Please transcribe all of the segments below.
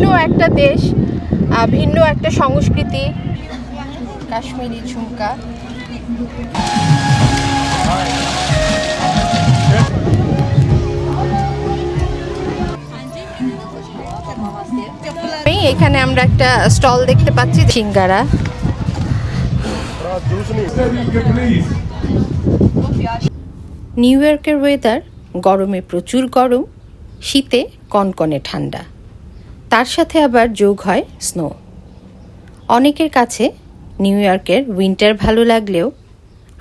ভিন্ন একটা দেশ, ভিন্ন একটা সংস্কৃতি। কাশ্মীরি ঝুমকা, এখানে আমরা একটা স্টল দেখতে পাচ্ছি সিঙ্গারা। নিউ ইয়র্কের ওয়েদার গরমে প্রচুর গরম, শীতে কনকনে ঠান্ডা, তার সাথে আবার যোগ হয় স্নো। অনেকের কাছে নিউ ইয়র্কের উইন্টার ভালো লাগলেও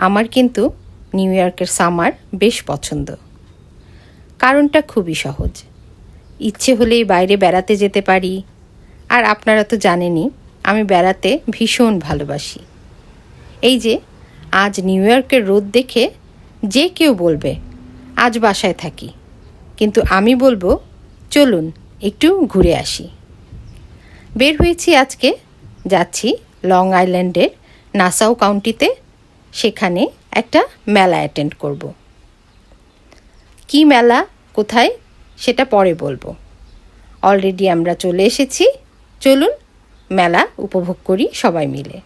আমার কিন্তু নিউ ইয়র্কের সামার বেশ পছন্দ। কারণটা খুবই সহজ, ইচ্ছে হলেই বাইরে বেড়াতে যেতে পারি। আর আপনারা তো জানেনই আমি বেড়াতে ভীষণ ভালোবাসি। এই যে আজ নিউ ইয়র্কের রোদ দেখে যে কেউ বলবে আজ বাসায় থাকি, কিন্তু আমি বলবো চলুন একটু ঘুরে আসি। বের হয়েছি আজকে, যাচ্ছি লং আইল্যান্ডের নাসাউ কাউন্টিতে, সেখানে একটা মেলা অ্যাটেন্ড করব। কি মেলা, কোথায়, সেটা পরে বলবো। অলরেডি আমরা চলে এসেছি, চলুন মেলা উপভোগ করি সবাই মিলে।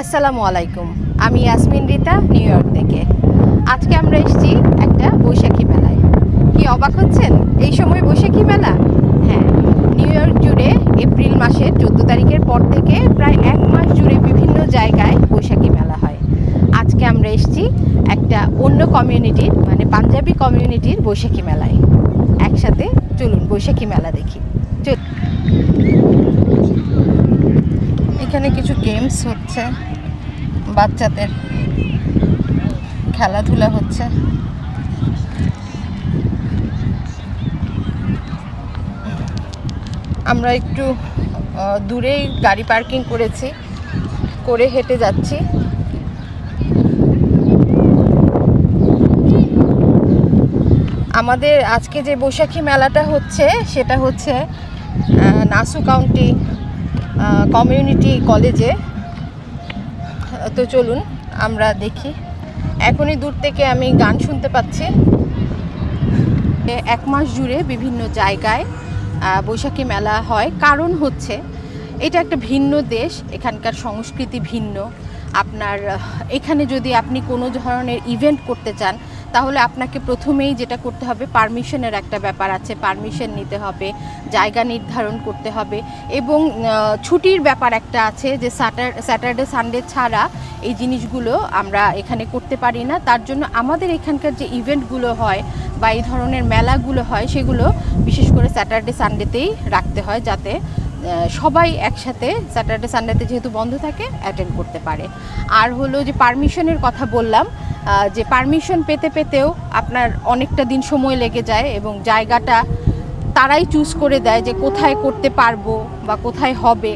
আসসালামু আলাইকুম, আমি ইয়াসমিন রিতা, নিউ ইয়র্ক থেকে। আজকে আমরা এসেছি একটা বৈশাখী মেলায়। কি অবাক হচ্ছেন, এই সময় বৈশাখী মেলা? হ্যাঁ, নিউ ইয়র্ক জুড়ে এপ্রিল মাসের 14 তারিখের পর থেকে প্রায় 1 মাস জুড়ে বিভিন্ন জায়গায় বৈশাখী মেলা হয়। আজকে আমরা এসেছি একটা অন্য কমিউনিটির, মানে পাঞ্জাবি কমিউনিটির বৈশাখী মেলায়। একসাথে চলুন বৈশাখী মেলা দেখি। এখানে কিছু গেমস হচ্ছে, বাচ্চাদের খেলাধুলা হচ্ছে। আমরা একটু দূরেই গাড়ি পার্কিং করেছি, করে হেঁটে যাচ্ছি। আমাদের আজকে যে বৈশাখী মেলাটা হচ্ছে সেটা হচ্ছে নাসু কাউন্টি কমিউনিটি কলেজে। তো চলুন আমরা দেখি। এখনই দূর থেকে আমি গান শুনতে পাচ্ছি। 1 মাস জুড়ে বিভিন্ন জায়গায় বৈশাখী মেলা হয়। কারণ হচ্ছে এটা একটা ভিন্ন দেশ, এখানকার সংস্কৃতি ভিন্ন। আপনার এখানে যদি আপনি কোনো ধরনের ইভেন্ট করতে চান, তাহলে আপনাকে প্রথমেই যেটা করতে হবে, পারমিশনের একটা ব্যাপার আছে, পারমিশন নিতে হবে, জায়গা নির্ধারণ করতে হবে, এবং ছুটির ব্যাপার একটা আছে যে স্যাটারডে সানডে ছাড়া এই জিনিসগুলো আমরা এখানে করতে পারি না। তার জন্য আমাদের এখানকার যে ইভেন্টগুলো হয় বা এই ধরনের মেলাগুলো হয়, সেগুলো বিশেষ করে স্যাটারডে সানডেতেই রাখতে হয়, যাতে সবাই একসাথে স্যাটারডে সানডেতে যেহেতু বন্ধ থাকে অ্যাটেন্ড করতে পারে। আর হলো যে পারমিশনের কথা বললাম, যে পারমিশন পেতেও আপনার অনেকটা দিন সময় লেগে যায়, এবং জায়গাটা তারাই চুজ করে দেয় যে কোথায় করতে পারবো বা কোথায় হবে,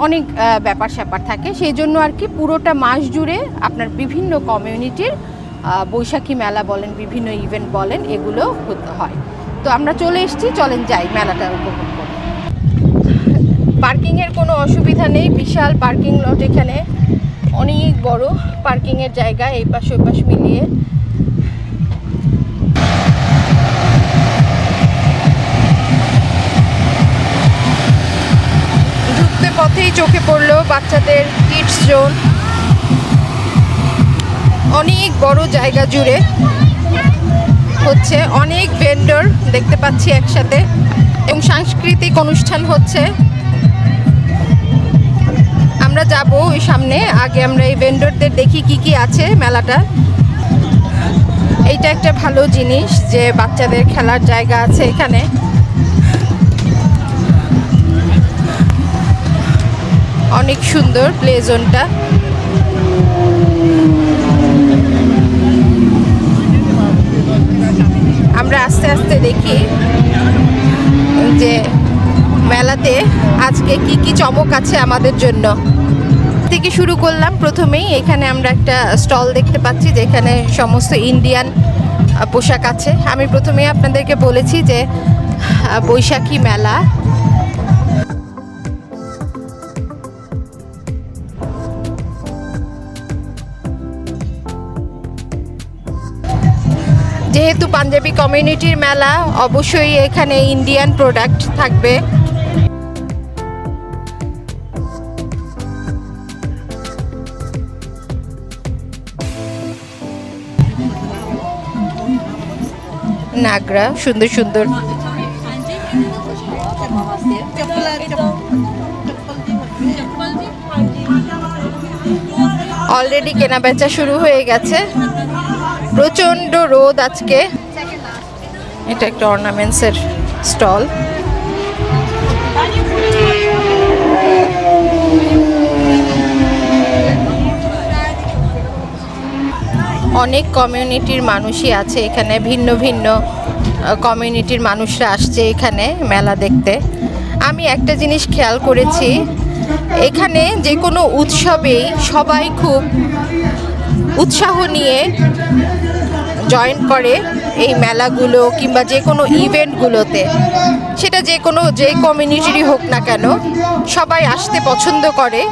অনেক ব্যাপার স্যাপার থাকে। সেই জন্য আর কি পুরোটা মাস জুড়ে আপনার বিভিন্ন কমিউনিটির বৈশাখী মেলা বলেন, বিভিন্ন ইভেন্ট বলেন, এগুলো হতে হয়। তো আমরা চলে এসেছি, চলেন যাই মেলাটা উপভোগ করি। পার্কিংয়ের কোনো অসুবিধা নেই, বিশাল পার্কিং লট, এখানে অনেক বড় পার্কিংয়ের জায়গা, এই পাশ ওই পাশ মিলিয়ে। ঢুকতে পথেই চোখে পড়লো বাচ্চাদের কিডস জোন, অনেক বড় জায়গা জুড়ে হচ্ছে, অনেক ভেন্ডর দেখতে পাচ্ছি একসাথে, এবং সাংস্কৃতিক অনুষ্ঠান হচ্ছে। আমরা যাব ওই সামনে, আগে আমরা এই ভেন্ডরদের দেখি কি কি আছে মেলাটা। এইটা একটা ভালো জিনিস যে বাচ্চাদের খেলার জায়গা আছে এখানে। অনেক সুন্দর প্লে জোনটা। আমরা আস্তে আস্তে দেখি যে মেলাতে আজকে কি কি চমক আছে আমাদের জন্য। থেকে শুরু করলাম। প্রথমেই এখানে আমরা একটা স্টল দেখতে পাচ্ছি, যেখানে সমস্ত ইন্ডিয়ান পোশাক আছে। আমি প্রথমেই আপনাদেরকে বলেছি যে বৈশাখী মেলা। যেহেতু পাঞ্জাবি কমিউনিটির মেলা, অবশ্যই এখানে ইন্ডিয়ান প্রোডাক্ট থাকবে। নাগরা সুন্দর সুন্দর। অলরেডি কেনা বেচা শুরু হয়ে গেছে, প্রচন্ড রোদ আজকে। এটা একটা অর্নামেন্টসের স্টল। অনেক কমিউনিটির মানুষই আছে এখানে, ভিন্ন ভিন্ন কমিউনিটির মানুষরা আসছে এখানে মেলা দেখতে। আমি একটা জিনিস খেয়াল করেছি, এখানে যে কোনো উৎসবেই সবাই খুব উৎসাহ নিয়ে জয়েন করে এই মেলাগুলো কিংবা যে কোনো ইভেন্টগুলোতে। সেটা যে কমিউনিটিরই হোক না কেন, সবাই আসতে পছন্দ করে।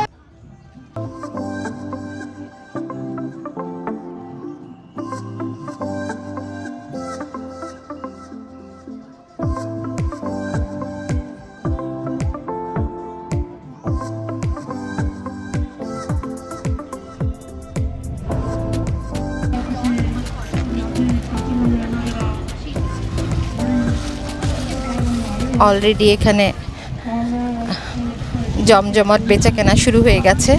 অলরেডি এখানে জমজমাট বেচা কেনা শুরু হয়ে গেছে।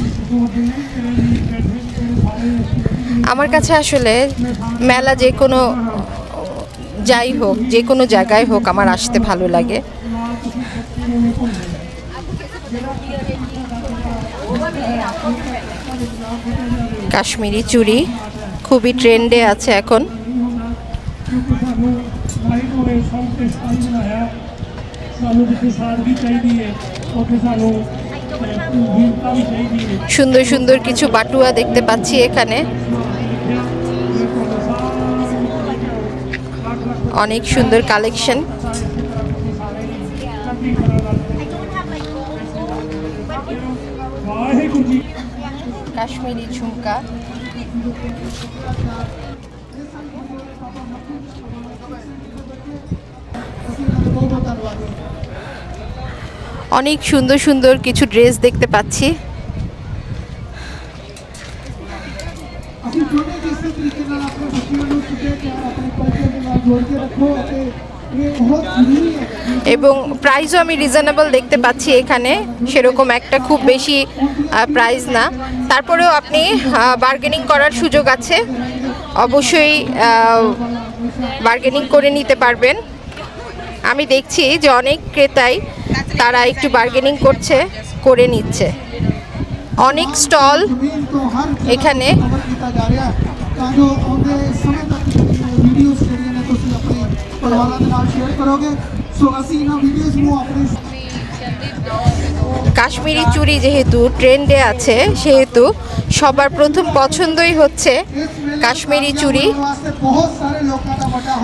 আমার কাছে আসলে মেলা যে কোনো যাই হোক, যে কোনো জায়গায় হোক, আমার আসতে ভালো লাগে। কাশ্মীরি চুড়ি খুবই ট্রেন্ডে আছে এখন। সুন্দর সুন্দর কিছু বাটুয়া দেখতে পাচ্ছি এখানে, অনেক সুন্দর কালেকশন। কাশ্মীরি ঝুমকা, অনেক সুন্দর সুন্দর কিছু ড্রেস দেখতে পাচ্ছি। এবং প্রাইসও আমি রিজনেবল দেখতে পাচ্ছি এখানে, সেরকম একটা খুব বেশি প্রাইস না। তারপরেও আপনি বার্গেনিং করার সুযোগ আছে, অবশ্যই বার্গেনিং করে নিতে পারবেন। আমি দেখছি যে অনেক ক্রেতাই তারা একটু বার্গেনিং করে নিচ্ছে। অনেক স্টল এখানে। কাশ্মীরি চুড়ি যেহেতু ট্রেন্ডে আছে, সেহেতু সবার প্রথম পছন্দই হচ্ছে কাশ্মীরি চুড়ি।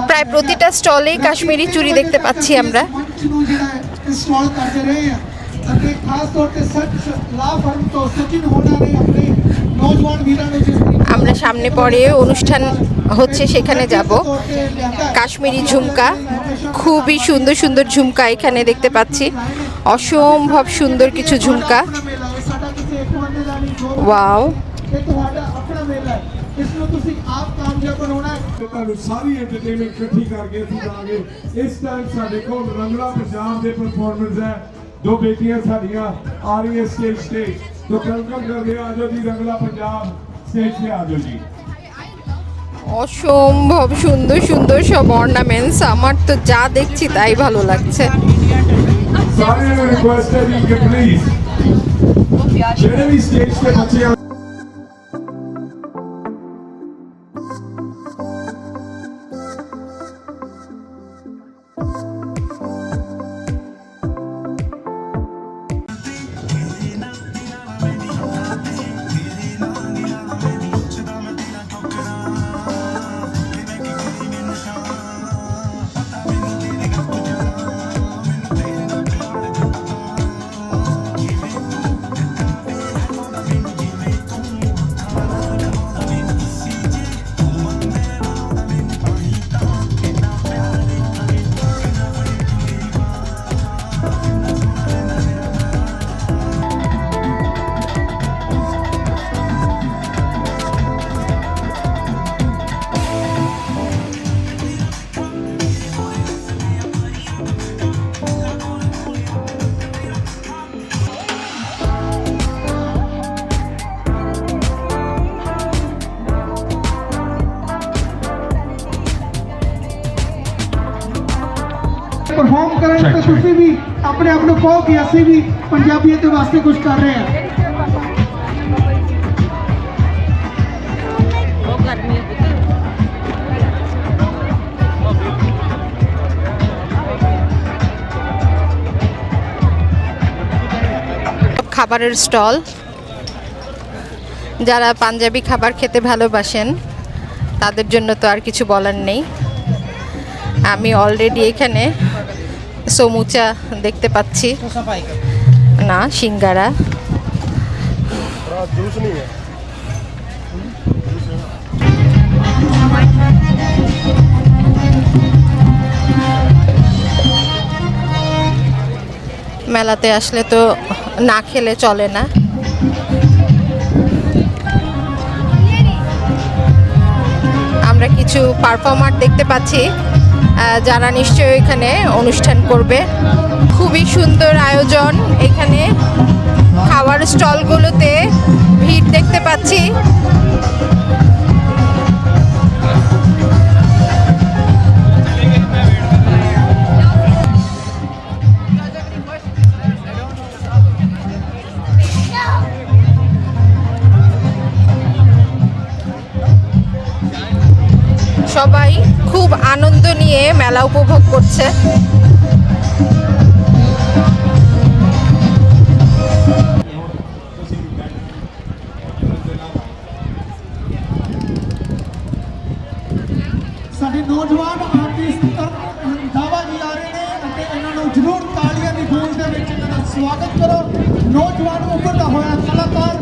প্রায় প্রতিটা স্টলেই কাশ্মীরি চুড়ি দেখতে পাচ্ছি আমরা। আমরা সামনে পরে অনুষ্ঠান হচ্ছে সেখানে যাব। কাশ্মীরি ঝুমকা, খুবই সুন্দর সুন্দর ঝুমকা এখানে দেখতে পাচ্ছি, অসম্ভব সুন্দর কিছু ঝুমকা। ওয়াও, ਸਾਰੀ ਐਂਟਰਟੇਨਮੈਂਟ ਇਕੱਠੀ ਕਰਕੇ ਅਸੀਂ ਜਾਵਾਂਗੇ। ਇਸ ਟਾਈਮ ਸਾਡੇ ਕੋਲ ਰੰਗਲਾ ਪੰਜਾਬ ਦੇ ਪਰਫਾਰਮੈਂਸ ਹੈ। ਦੋ ਬੇਟੀਆਂ ਸਾਡੀਆਂ ਆ ਰਹੀਆਂ ਸਟੇਜ ਤੇ, तो वेलकम करके आ जाओ जी, रंगला पंजाब स्टेज पे आ जाओ जी। অসম্ভব সুন্দর সুন্দর সব অর্নামেন্টস, আমার তো যা দেখছি তাই ভালো লাগছে। सारे रिक्वेस्ट है जी कि प्लीज जेडे भी स्टेज पे बच्चे परफॉर्म करें तो तुसी भी अपने आप को कहो कि असं भी पंजाबियत वास्ते कुछ कर रहे हैं। খাবারের স্টল, যারা পাঞ্জাবি খাবার খেতে ভালোবাসেন তাদের জন্য তো আর কিছু বলার নেই। আমি অলরেডি এখানে সমুচা দেখতে পাচ্ছি, না সিঙ্গারা। মেলাতে আসলে তো না খেলে চলে না। আমরা কিছু পারফর্মার দেখতে পাচ্ছি যারা নিশ্চয়ই এখানে অনুষ্ঠান করবে। খুবই সুন্দর আয়োজন, এখানে খাওয়ার স্টলগুলোতে ভিড় দেখতে পাচ্ছি। সবাই খুব আনন্দ নিয়ে মেলা উপভোগ করছে। ਸਾਡੇ ਨੌਜਵਾਨ ਆਰਟਿਸਟ ਦਾਵਾ ਜੀ ਆ ਰਹੇ ਨੇ ਅਤੇ ਇਹਨਾਂ ਨੂੰ ਜ਼ਰੂਰ ਤਾਲੀਆਂ ਦੀ ਗੂੰਜ ਦੇ ਵਿੱਚ ਇਹਨਾਂ ਦਾ ਸਵਾਗਤ ਕਰੋ। ਨੌਜਵਾਨ ਉੱਭਰਦਾ ਹੋਇਆ ਕਲਾਕਾਰ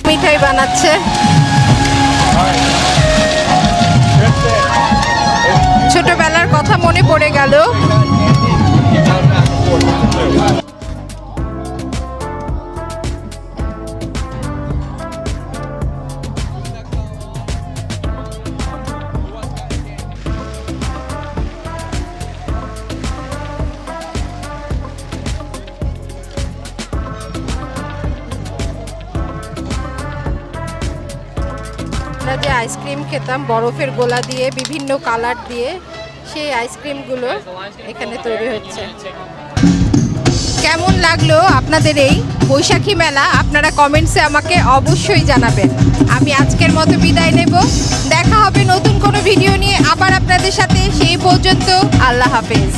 মিঠাই বানাচ্ছে। ছোটবেলার কথা মনে পড়ে গেল। আমরা যে আইসক্রিম খেতাম বরফের গোলা দিয়ে, বিভিন্ন কালার দিয়ে, সেই আইসক্রিমগুলো এখানে তৈরি হচ্ছে। কেমন লাগলো আপনাদের এই বৈশাখী মেলা? আপনারা কমেন্টসে আমাকে অবশ্যই জানাবেন। আমি আজকের মতো বিদায় নেব, দেখা হবে নতুন কোনো ভিডিও নিয়ে আবার আপনাদের সাথে। সেই পর্যন্ত আল্লাহ হাফেজ।